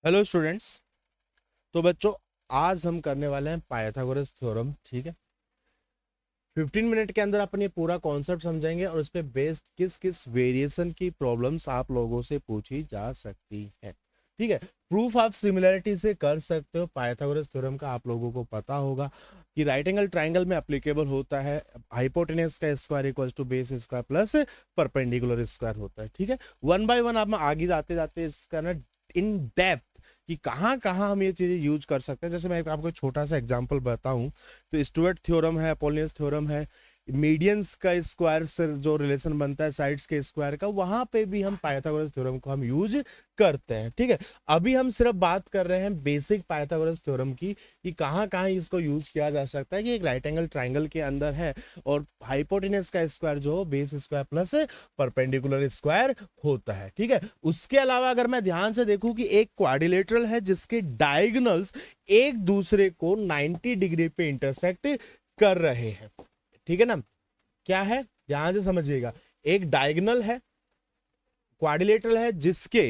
Hello students. तो बच्चों, आज हम करने वाले हैं पाइथागोरस थ्योरम। ठीक है, 15 मिनट के अंदर अपन ये पूरा कॉन्सेप्ट समझेंगे और इस पे बेस्ड किस किस वेरिएशन की प्रॉब्लम्स आप लोगों से पूछी जा सकती है। ठीक है, प्रूफ आप सिमिलरिटी से कर सकते हो। पाइथागोरस थ्योरम का आप लोगों को पता होगा कि राइट एंगल ट्राइंगल में एप्लीकेबल होता है। हाइपोटेनस का square equals to base square plus perpendicular square होता है। ठीक है, वन बाय वन आप आगे जाते जाते इसका ना इन डेप्थ कि कहाँ कहाँ हम ये चीजें यूज कर सकते हैं। जैसे मैं आपको एक छोटा सा एग्जांपल बताऊं तो स्टुअर्ट थ्योरम है, अपोलियस थ्योरम है, मीडियंस का स्क्वायर से जो रिलेशन बनता है साइड्स के स्क्वायर का, वहां पे भी हम पाइथागोरस थ्योरम को हम यूज करते हैं। ठीक है, अभी हम सिर्फ बात कर रहे हैं बेसिक पाइथागोरस थ्योरम की कि कहाँ कहाँ इसको यूज किया जा सकता है। कि एक राइट एंगल ट्राइंगल के अंदर है और हाइपोटेनस का स्क्वायर जो हो base square plus perpendicular square होता है। ठीक है, उसके अलावा अगर मैं ध्यान से देखूं कि एक क्वाड्रिलेटरल है जिसके डायगोनल्स एक दूसरे को 90 डिग्री पे इंटरसेक्ट कर रहे हैं। ठीक है ना, क्या है ध्यान से समझिएगा। एक डायगोनल है, क्वाड्रिलेटरल है जिसके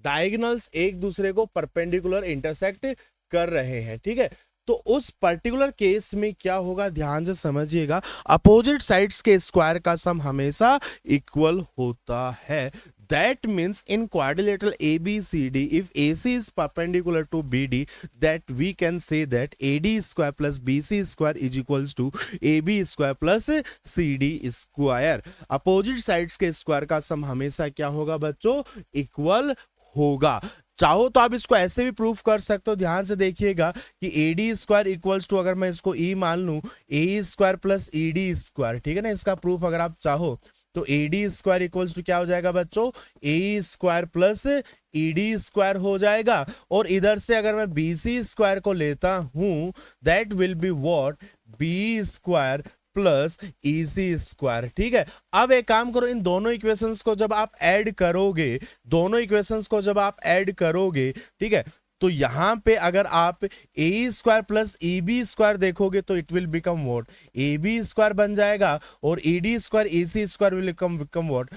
डायगोनल्स एक दूसरे को परपेंडिकुलर इंटरसेक्ट कर रहे हैं। ठीक है, तो उस पर्टिकुलर केस में क्या होगा ध्यान से समझिएगा। अपोजिट साइड्स के स्क्वायर का सम हमेशा इक्वल होता है। That means in quadrilateral ABCD, if AC is perpendicular to BD, that we can say that AD square plus BC square is equals to AB square plus CD square. Opposite sides के square का सम हमेशा क्या होगा बच्चों, equal होगा। चाहो तो आप इसको ऐसे भी प्रूफ कर सकते हो। ध्यान से देखिएगा कि A D square equals to, अगर मैं इसको ई मान लू, A square plus E D square. ठीक है ना, इसका प्रूफ अगर आप चाहो तो A D square equals to क्या हो जाएगा बच्चों, A square plus E D square हो जाएगा। और इधर से अगर मैं बी सी स्क्वायर को लेता हूं, that will be what, B square plus इसी स्क्वायर। ठीक है, अब एक काम करो, इन दोनों इक्वेशंस को जब आप ऐड करोगे, दोनों इक्वेशंस को जब आप ऐड करोगे, ठीक है, तो यहां पे अगर आप A square plus E B square देखोगे तो it will become what, A B square बन जाएगा और E D square A C square will become what,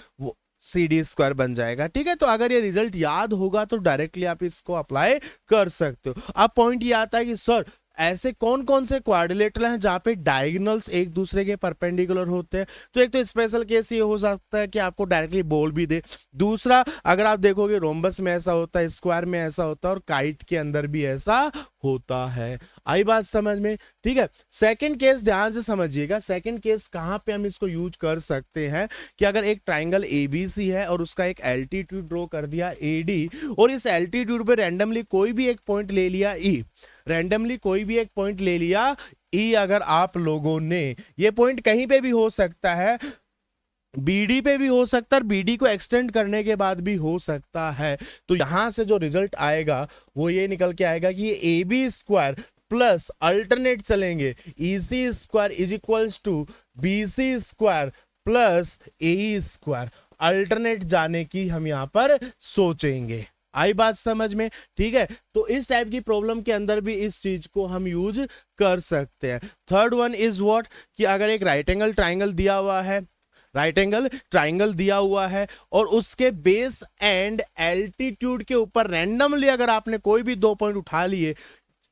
C D square बन जाएगा। ठीक है, तो अगर ये रिजल्ट याद होगा तो डायरेक्टली आप इसको अप्लाई कर सकते हो। अब पॉइंट ये आता है कि सर ऐसे कौन कौन से क्वाड्रिलेटरल हैं जहां पे डायगोनल्स एक दूसरे के परपेंडिकुलर होते हैं। तो एक तो स्पेशल केस ये हो सकता है कि आपको डायरेक्टली बोल भी दे। दूसरा, अगर आप देखोगे रोम्बस में ऐसा होता है, स्क्वायर में ऐसा होता है और काइट के अंदर भी ऐसा होता है। आई बात समझ में? ठीक है, सेकंड केस ध्यान से समझिएगा। सेकंड केस कहां पे हम इसको यूज कर सकते हैं कि अगर एक ट्राइंगल एबीसी है और उसका एक एल्टीट्यूड ड्रॉ कर दिया एडी, और इस एल्टीट्यूड पे रैंडमली कोई भी एक पॉइंट ले लिया ई, रैंडमली कोई भी एक पॉइंट ले लिया ई, अगर आप लोगों ने, ये पॉइंट कहीं पे भी हो सकता है, बीडी पे भी हो सकता है और बीडी को एक्सटेंड करने के बाद भी हो सकता है। तो यहां से जो रिजल्ट आएगा वो ये निकल के आएगा कि A B square plus alternate चलेंगे, E C square is equals to B C square plus A square. Alternate जाने की हम यहां पर सोचेंगे। आई बात समझ में? ठीक है, तो इस टाइप की प्रॉब्लम के अंदर भी इस चीज को हम यूज कर सकते हैं। थर्ड वन इज व्हाट, कि अगर एक राइट एंगल ट्राइंगल दिया हुआ है, राइट एंगल ट्राइंगल दिया हुआ है और उसके बेस एंड एल्टीट्यूड के ऊपर रैंडमली अगर आपने कोई भी दो पॉइंट उठा लिए,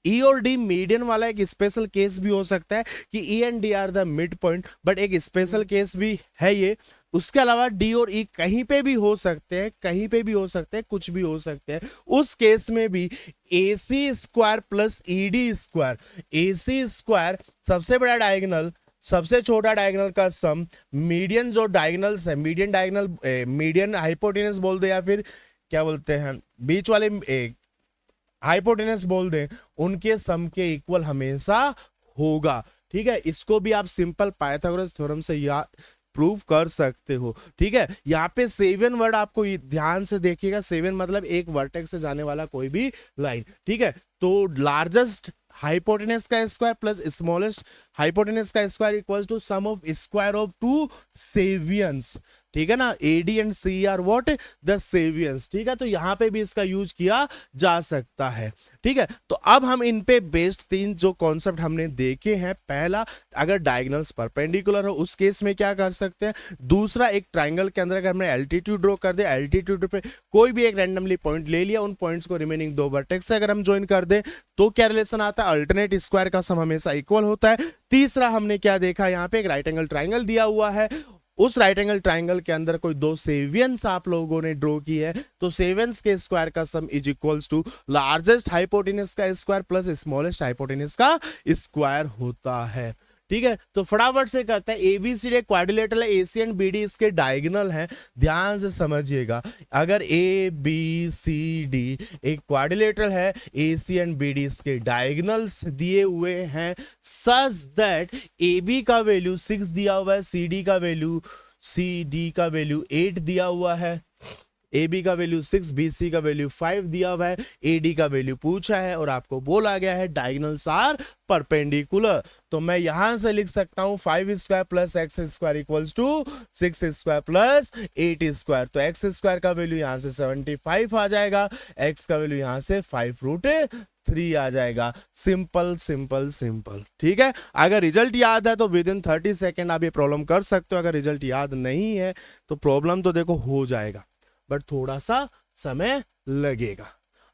ई और डी मीडियन वाला एक स्पेशल केस भी हो सकता है कि E and D R the mid point, but एक स्पेशल केस भी है ये। उसके अलावा डी और ई कहीं पे भी हो सकते हैं, कहीं पे भी हो सकते हैं, कुछ भी हो सकते हैं। उस केस में भी A C square plus E D square, A C square सबसे बड़ा डायगोनल, सबसे छोटा डायगोनल का सम, मीडियन जो डायगोनल्स है, मीडियन डायगोनल, मीडियन हाइपोटेनस बोल दे या फिर क्या बोलते हैं बीच वाले हाइपोटेनस बोल दे, उनके सम के इक्वल हमेशा होगा। ठीक है, इसको भी आप सिंपल पाइथागोरस थ्योरम से याद प्रूव कर सकते हो। ठीक है, यहाँ पे 7 वर्ड आपको ध्यान से देखिएगा। 7 मतलब एक वर्टेक्स से जाने वाला कोई भी लाइन। ठीक है, तो लार्जेस्ट हाइपोटेनस का स्क्वायर प्लस स्मॉलेस्ट हाइपोटेनस का square equals to sum of square of two cevians. ठीक है ना, AD and C are what, the cevians, ठीक है। तो यहाँ पे भी इसका यूज किया जा सकता है, ठीक है। तो अब हम इन पे बेस्ड 3 जो कॉन्सेप्ट हमने देखे हैं, पहला अगर डायगोनल्स परपेंडिकुलर हो उस केस में क्या कर सकते हैं, दूसरा एक ट्राइंगल के अंदर अगर हमने एल्टीट्यूड ड्रॉ कर दे, एल्टीट्यूड पे कोई भी एक रैंडमली पॉइंट ले लिया, उन पॉइंट्स को रिमेनिंग 2 वर्टेक्स से अगर हम ज्वाइन कर दें तो क्या रिलेशन आता है, अल्टरनेट स्क्वायर का सम हमेशा इक्वल होता है। तीसरा हमने क्या देखा, यहाँ पे एक राइट एंगल ट्राइंगल दिया हुआ है, उस राइट एंगल ट्राइंगल के अंदर कोई 2 सेवियंस आप लोगों ने ड्रॉ की है, तो सेवियंस के स्क्वायर का sum is equals to largest hypotenuse का स्क्वायर प्लस स्मॉलेस्ट हाइपोटेनस का स्क्वायर होता है, ठीक है। तो फटाफट से करते हैं, एबीसीडी एक क्वाड्रिलेटरल है, एसी एंड बीडी इसके डायगोनल है, ध्यान से समझिएगा। अगर ए बी सी डी एक क्वाड्रिलेटरल है, एसी एंड बीडी इसके डायगोनल्स दिए हुए हैं, सच दैट ए बी का वैल्यू 6 दिया हुआ है, सी डी का वैल्यू 8 दिया हुआ है, ए बी का वैल्यू 6, बी सी का वैल्यू 5 दिया हुआ है, ए डी का वैल्यू पूछा है और आपको बोला गया है डायगोनल्स आर परपेंडिकुलर। तो मैं यहां से लिख सकता हूं 5 square plus x square equals to 6 square plus 8 square. तो एक्स स्क्वायर का वैल्यू यहां से 75 आ जाएगा, एक्स का वैल्यू यहां से 5√3 आ जाएगा। सिंपल सिंपल सिंपल, ठीक है। अगर रिजल्ट याद है तो विद इन 30 सेकेंड आप ये प्रॉब्लम कर सकते हो, अगर रिजल्ट याद नहीं है तो प्रॉब्लम तो देखो हो जाएगा बट थोड़ा सा समय लगेगा।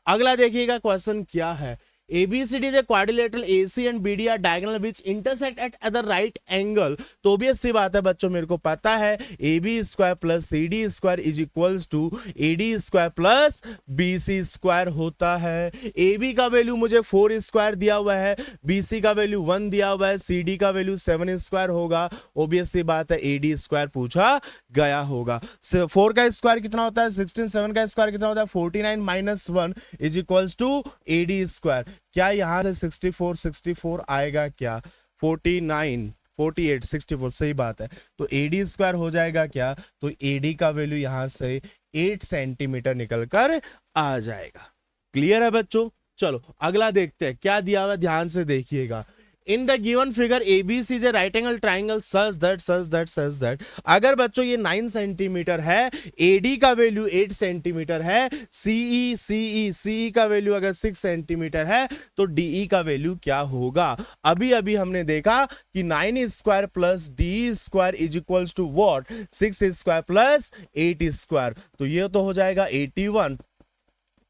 अगला देखिएगा क्वेश्चन क्या है, ABCD is a quadrilateral AC and BD are diagonal which intersect at the right angle। तो भी सी बात है बच्चों, मेरे को पता है AB square plus CD square is equals to AD square plus BC square होता है। AB का वैल्यू मुझे 4 स्क्वायर दिया हुआ है, BC का वैल्यू 1 दिया हुआ है, CD का वैल्यू 7 स्क्वायर होगा। ओबियस सी बात है AD स्क्वायर पूछा गया होगा। 4 का स्क्वायर कितना होता है 16, 7 का स्क्वायर कितना होता है 49 minus 1 is equals to AD square. क्या यहां से 64 आएगा क्या, 49 48 64 सही बात है। तो AD स्क्वायर हो जाएगा क्या, तो AD का वैल्यू यहां से 8 सेंटीमीटर निकल कर आ जाएगा। क्लियर है बच्चों, चलो अगला देखते हैं क्या दिया हुआ, ध्यान से देखिएगा। In the given figure ABC is a right angle triangle such that. अगर बच्चों ये 9 सेंटीमीटर है, AD का वैल्यू 8 सेंटीमीटर है, CE का वैल्यू अगर 6 सेंटीमीटर है तो DE का वैल्यू क्या होगा। अभी अभी हमने देखा कि 9 square plus DE square is equals to what, 6 square plus 8 square. तो ये तो हो जाएगा 81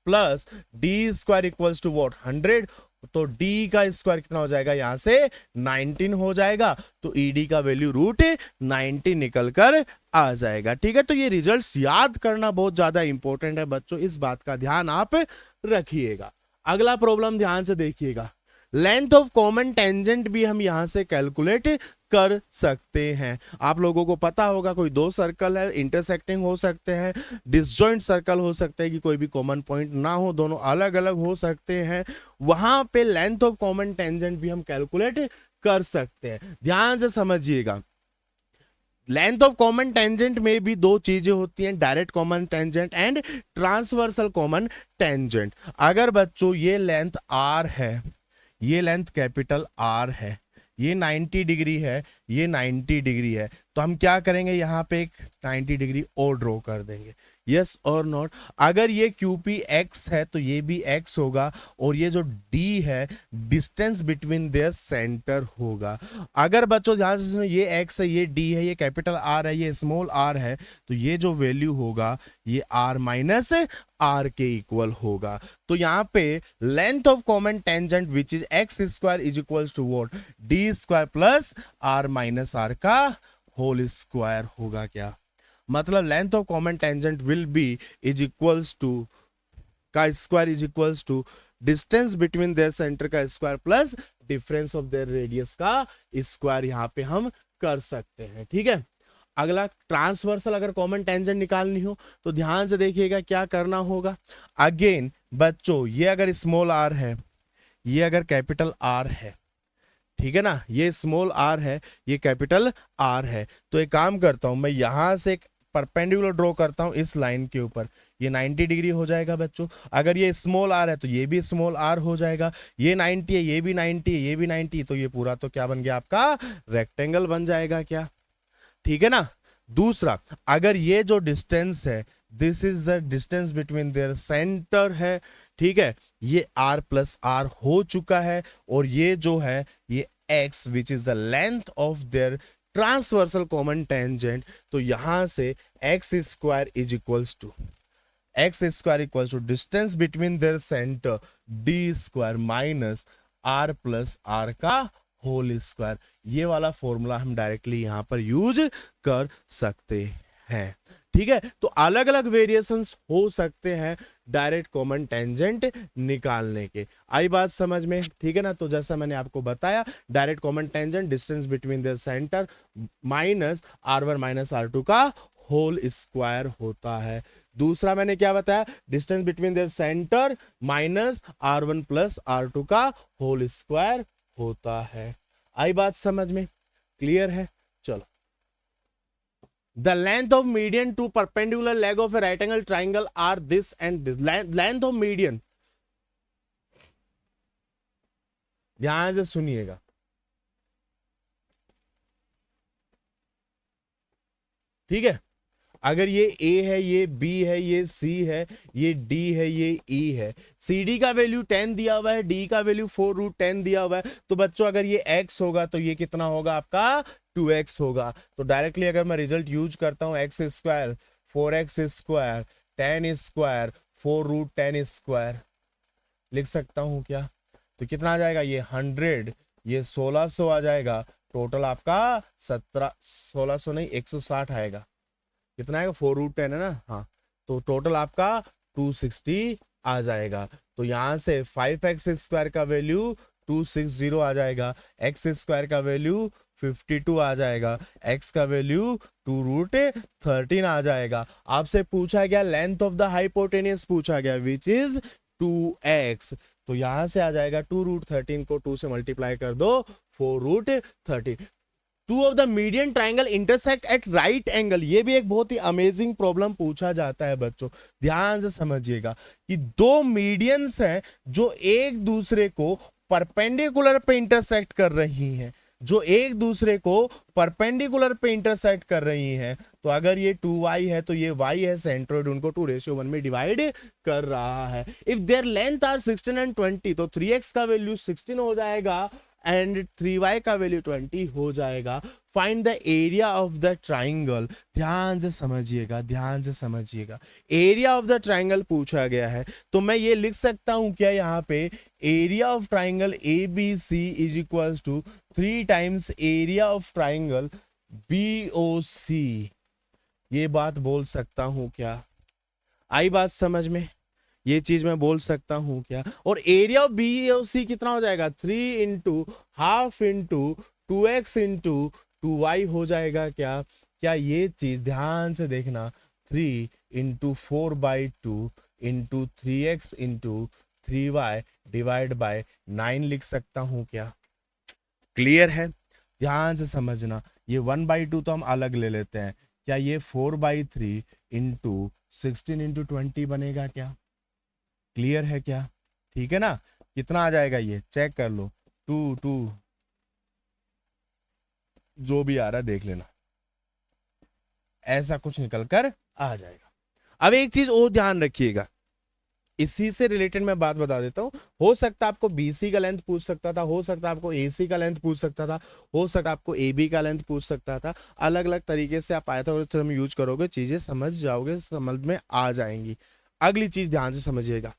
plus DE square equals to what 100। तो D का स्क्वायर कितना हो जाएगा, यहां से 19 हो जाएगा। तो ED का वैल्यू √19 निकल कर आ जाएगा, ठीक है। तो ये रिजल्ट्स याद करना बहुत ज्यादा इंपॉर्टेंट है बच्चों, इस बात का ध्यान आप रखिएगा। अगला प्रॉब्लम ध्यान से देखिएगा, लेंथ ऑफ कॉमन टेंजेंट भी हम यहां से कैलकुलेट कर सकते हैं। आप लोगों को पता होगा कोई 2 सर्कल है, इंटरसेक्टिंग हो सकते हैं, डिसजॉइंट सर्कल हो सकते हैं कि कोई भी कॉमन पॉइंट ना हो, दोनों अलग अलग हो सकते हैं, वहां पे लेंथ ऑफ कॉमन टेंजेंट भी हम कैलकुलेट कर सकते हैं। ध्यान से समझिएगा, लेंथ ऑफ कॉमन टेंजेंट में भी 2 चीजें होती हैं, direct common tangent and transversal common tangent. अगर बच्चों ये लेंथ R है, ये लेंथ कैपिटल R है, ये 90 डिग्री है, ये 90 डिग्री है, तो हम क्या करेंगे यहाँ पे एक 90 डिग्री और ड्रॉ कर देंगे, यस और नॉट। अगर ये QP x है तो ये भी x होगा, और ये जो D है डिस्टेंस बिटवीन देयर सेंटर होगा। अगर बच्चों ध्यान से सुनो, ये x है, ये D है, ये कैपिटल R है, ये स्मॉल r है, तो ये जो वैल्यू होगा ये r माइनस r के इक्वल होगा। तो यहाँ पे length of common tangent which is x square is equals to what, D square plus r minus r का होल स्क्वायर होगा। क्या मतलब length of common tangent will be is equals to का square is equals to distance between their centre का square plus difference of their radius का square यहाँ पे हम कर सकते हैं, ठीक है। अगला ट्रांसवर्सल अगर कॉमन टेंजेंट निकालनी हो तो ध्यान से देखिएगा क्या करना होगा। अगेन बच्चों ये अगर स्मॉल r है, ये अगर कैपिटल R है, ठीक है ना, ये स्मॉल r है, ये कैपिटल R है, तो एक काम करता हूं मैं यहां से एक परपेंडिकुलर ड्रॉ करता हूं इस लाइन के ऊपर, ये 90 डिग्री हो जाएगा बच्चों। अगर ये स्मॉल r है तो ये भी स्मॉल r हो जाएगा, ये 90 है, ये भी 90 है, ये भी 90, तो ये पूरा तो क्या बन गया आपका रेक्टेंगल बन जाएगा क्या, ठीक है ना। दूसरा, अगर ये जो डिस्टेंस है, this is the distance between their centre है, ठीक है, ये r प्लस आर हो चुका है, और ये जो है ये x which is the length of their transversal common tangent, तो यहां से x square is equals to distance between their centre d square minus r plus r का होल स्क्वायर। ये वाला फॉर्मूला हम डायरेक्टली यहां पर यूज कर सकते हैं, ठीक है। तो अलग अलग वेरिएशंस हो सकते हैं डायरेक्ट कॉमन टेंजेंट निकालने के। आई बात समझ में, ठीक है ना। तो जैसा मैंने आपको बताया, direct common tangent distance between their centre minus r1 minus r2 का होल स्क्वायर होता है। दूसरा मैंने क्या बताया, distance between their centre minus r1 plus r2 का होल स्क्वायर होता है। आई बात समझ में, क्लियर है। चलो, the length of median to perpendicular leg of a right angle triangle are this and this. length of median, ध्यान से सुनिएगा, ठीक है। अगर ये A है, ये B है, ये C है, ये D है, ये E है, CD का वैल्यू 10 दिया हुआ है, D का वैल्यू 4√10 दिया हुआ है, तो बच्चों अगर ये x होगा तो ये कितना होगा आपका 2x होगा। तो डायरेक्टली अगर मैं रिजल्ट यूज करता हूं, x square 4x square 10 square 4√10 square लिख सकता हूं क्या। तो कितना आ जाएगा, ये 100, ये 1600 आ जाएगा, टोटल आपका 1600 नहीं 160 आएगा। कितना आएगा, 4√10 है ना, हाँ। तो टोटल आपका 260 आ जाएगा। तो यहां से 5x स्क्वायर का वैल्यू 260 आ जाएगा, x स्क्वायर का वैल्यू 52 आ जाएगा, x का वैल्यू 2√13 आ जाएगा। आपसे पूछा गया लेंथ ऑफ द हाइपोटेनियस पूछा गया विच इज 2x, तो यहां से आ जाएगा 2√13 को 2 से मल्टीप्लाई कर दो 4√13। Two of the median triangle intersect at right angle, ये भी एक बहुत ही अमेजिंग प्रॉब्लम पूछा जाता है बच्चों, ध्यान से समझिएगा कि दो मीडियंस हैं जो एक दूसरे को परपेंडिकुलर पे इंटरसेक्ट कर रही हैं, जो एक दूसरे को परपेंडिकुलर पे इंटरसेक्ट कर रही हैं। तो अगर ये 2y है तो ये y है, सेंट्रोइड उनको 2:1 में डिवाइड कर रहा है। If their length are 16 and 20, तो 3x का वैल्यू 16 हो जाएगा एंड 3y का वैल्यू 20 हो जाएगा। Find the area of the triangle, ध्यान से समझिएगा, ध्यान से समझिएगा, एरिया ऑफ द ट्राइंगल पूछा गया है। तो मैं ये लिख सकता हूं क्या यहाँ पे, area of triangle ABC is equals to 3 times area of triangle BOC। ये बात बोल सकता हूं क्या, आई बात समझ में, ये चीज मैं बोल सकता हूं क्या। और एरिया ऑफ BOC कितना हो जाएगा, 3 into half into 2x into 2y हो जाएगा क्या। क्या ये चीज ध्यान से देखना, 3 into 4/2 into 3x into 3y divide by 9 लिख सकता हूं क्या। क्लियर है, ध्यान से समझना। ये 1/2 तो हम अलग ले लेते हैं, क्या ये 4/3 इंटू 16 इंटू 20 बनेगा क्या। क्लियर है क्या, ठीक है ना। कितना आ जाएगा ये चेक कर लो, 2 जो भी आ रहा है देख लेना, ऐसा कुछ निकल कर आ जाएगा। अब एक चीज और ध्यान रखिएगा, इसी से रिलेटेड मैं बात बता देता हूं। हो सकता है आपको BC का लेंथ पूछ सकता था, हो सकता है आपको AC का लेंथ पूछ सकता था, हो सकता है आपको AB का लेंथ पूछ सकता था। अलग अलग तरीके से आप पाइथागोरस थ्योरम यूज करोगे, चीजें समझ जाओगे, समझ में आ जाएंगी। अगली चीज ध्यान से समझिएगा,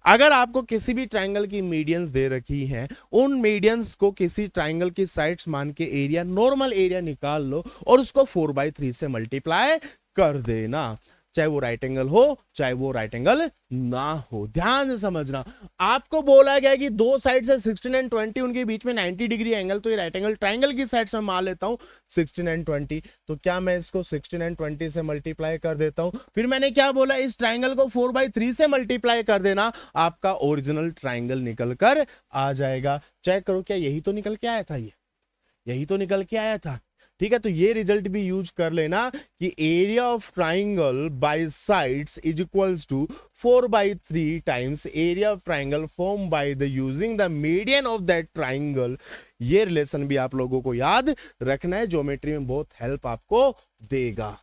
अगर आपको किसी भी ट्राइंगल की मीडियंस दे रखी हैं, उन मीडियंस को किसी ट्राइंगल की साइड्स मान के एरिया, नॉर्मल एरिया निकाल लो और उसको 4/3 से मल्टीप्लाई कर देना, चाहे वो राइट एंगल हो चाहे वो राइट एंगल ना हो। ध्यान से समझना, आपको बोला गया कि दो साइड से 16 एंड 20 उनके बीच में 90 डिग्री एंगल, तो ये राइट एंगल ट्राइंगल की साइड से मान लेता हूं 16 एंड 20, तो क्या मैं इसको 16 एंड 20 से मल्टीप्लाई कर देता हूं। फिर मैंने क्या बोला, इस ट्राइंगल को 4/3 से मल्टीप्लाई कर देना, आपका ओरिजिनल ट्राइंगल निकल कर आ जाएगा। चेक करो क्या यही तो निकल के आया था, ये यही तो निकल के आया था, ठीक है, तो ये रिजल्ट भी यूज कर लेना कि area of triangle by sides is equals to 4/3 times area of triangle form by the using the median of that triangle. ये रिलेशन भी आप लोगों को याद रखना है, ज्योमेट्री में बहुत हेल्प आपको देगा।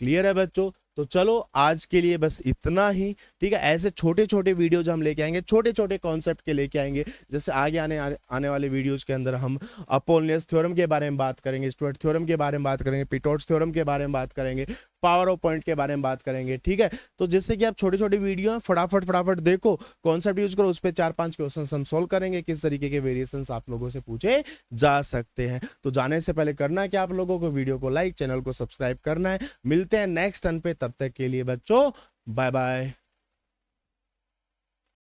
क्लियर है बच्चों? तो चलो आज के लिए बस इतना ही, ठीक है। ऐसे छोटे छोटे वीडियो जो हम लेके आएंगे, छोटे छोटे कॉन्सेप्ट के लेके आएंगे, जैसे आगे आने वाले वीडियोस के अंदर हम अपोलोनियस थ्योरम के बारे में बात करेंगे, स्टुअर्ट थ्योरम के बारे में बात करेंगे, पिटोट्स थ्योरम के बारे में बात करेंगे, पावर ऑफ पॉइंट के बारे में बात करेंगे, ठीक है। तो जिससे कि आप छोटे छोटे वीडियो हैं, फटाफट फटाफट देखो, कॉन्सेप्ट यूज करो, उस पर 4-5 क्वेश्चन हम सोल्व करेंगे, किस तरीके के वेरिएशन आप लोगों से पूछे जा सकते हैं। तो जाने से पहले करना है कि आप लोगों को वीडियो को लाइक, चैनल को सब्सक्राइब करना है। मिलते हैं नेक्स्ट टर्न पे, तब तक के लिए बच्चों बाय बाय।